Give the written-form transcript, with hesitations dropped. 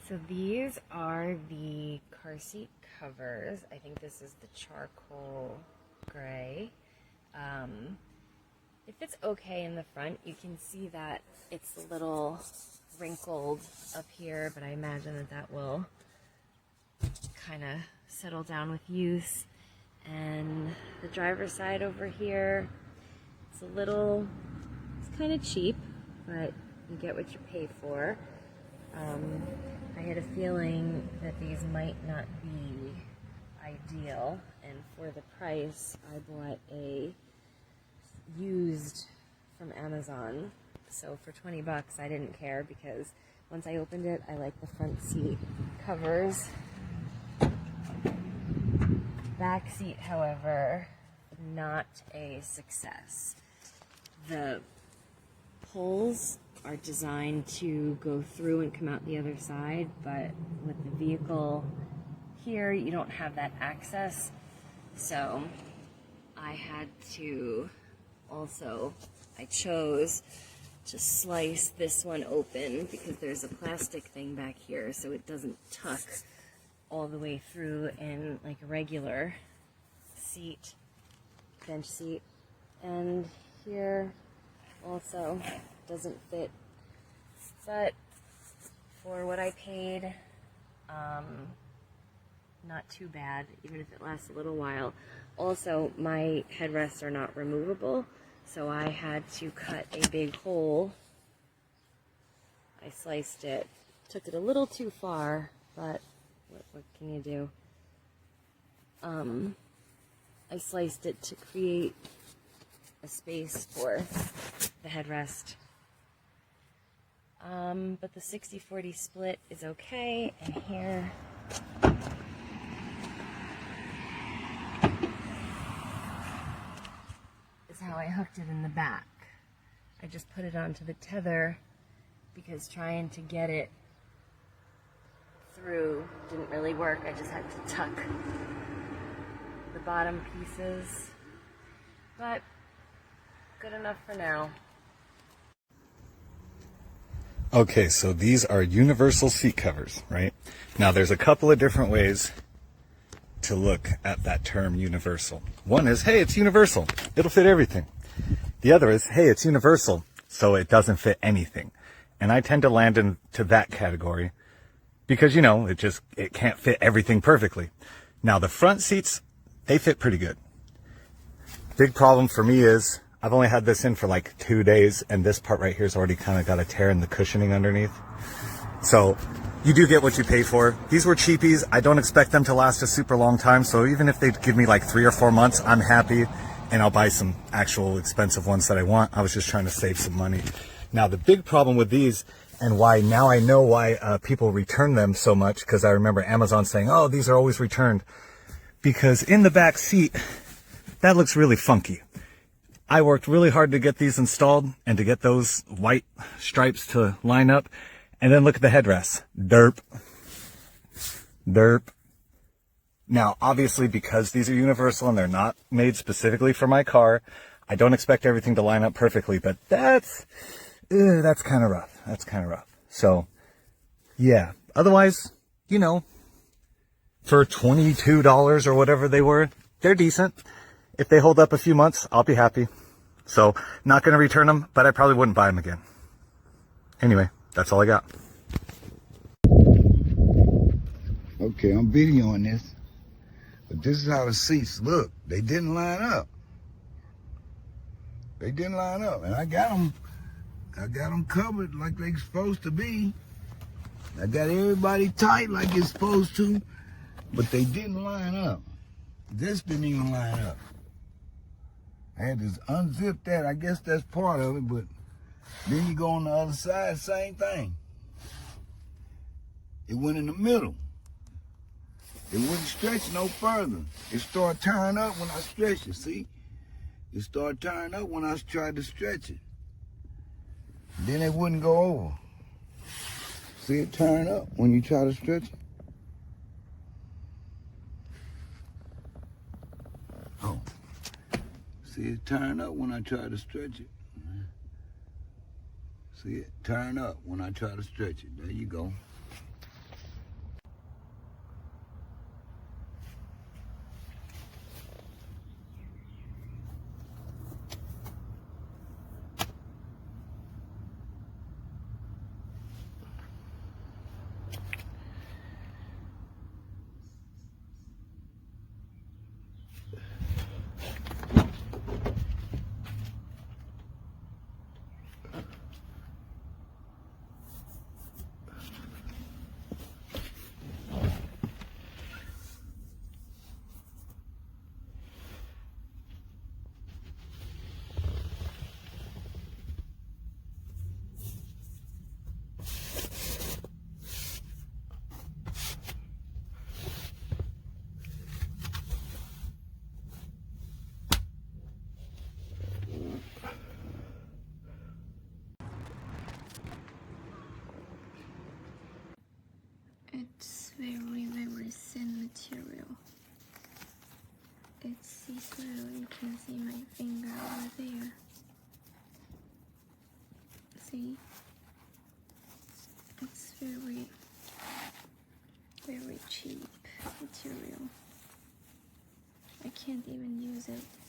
So these are the car seat covers. I think this is the charcoal gray. It fits okay in the front. You can see that it's a little wrinkled up here, but I imagine that that will kind of settle down with use. And the driver's side over here, it's kind of cheap, but you get what you pay for. I had a feeling that these might not be ideal, and for the price, I bought a used from Amazon. So for 20 bucks, I didn't care because once I opened it, I like the front seat covers. Back seat, however, not a success. The poles are designed to go through and come out the other side, but with the vehicle here, you don't have that access. So I had to I chose to slice this one open because there's a plastic thing back here so it doesn't tuck all the way through in like a regular seat, bench seat. And here also doesn't fit, but for what I paid, not too bad, even if it lasts a little while. Also, my headrests are not removable, so I had to cut a big hole. I sliced it, took it a little too far, but what can you do? I sliced it to create a space for the headrest. But the 60-40 split is okay, and here is how I hooked it in the back. I just put it onto the tether because trying to get it through didn't really work. I just had to tuck the bottom pieces, but good enough for now. Okay, so these are universal seat covers, right? Now there's a couple of different ways to look at that term universal. One is, hey, it's universal, it'll fit everything. The other is, hey, it's universal, so it doesn't fit anything. And I tend to land into that category because, you know, it can't fit everything perfectly. Now the front seats, they fit pretty good. Big problem for me is I've only had this in for like 2 days, and this part right here has already kind of got a tear in the cushioning underneath. So you do get what you pay for. These were cheapies. I don't expect them to last a super long time, so even if they give me like 3 or 4 months, I'm happy, and I'll buy some actual expensive ones that I want. I was just trying to save some money. Now the big problem with these, and why now I know why people return them so much, because I remember Amazon saying, oh, these are always returned, because in the back seat, that looks really funky. I worked really hard to get these installed and to get those white stripes to line up. And then look at the headrests. Derp. Derp. Now, obviously, because these are universal and they're not made specifically for my car, I don't expect everything to line up perfectly, but that's kind of rough. That's kind of rough. So, yeah. Otherwise, you know, for $22 or whatever they were, they're decent. If they hold up a few months, I'll be happy. So, not going to return them, but I probably wouldn't buy them again. Anyway, that's all I got. Okay, I'm videoing this. But this is how the seats look. They didn't line up. They didn't line up. And I got them covered like they're supposed to be. I got everybody tight like it's supposed to. But they didn't line up. This didn't even line up. I had to unzip that. I guess that's part of it, but then you go on the other side, same thing. It went in the middle. It wouldn't stretch no further. It started tying up when I stretched it, see? It started tying up when I tried to stretch it. Then it wouldn't go over. See it turn up when you try to stretch it? Oh. See it turn up when I try to stretch it. See it turn up when I try to stretch it. There you go. very, very thin material. It's see-through. You can see my finger over there. See? It's very, very cheap material. I can't even use it.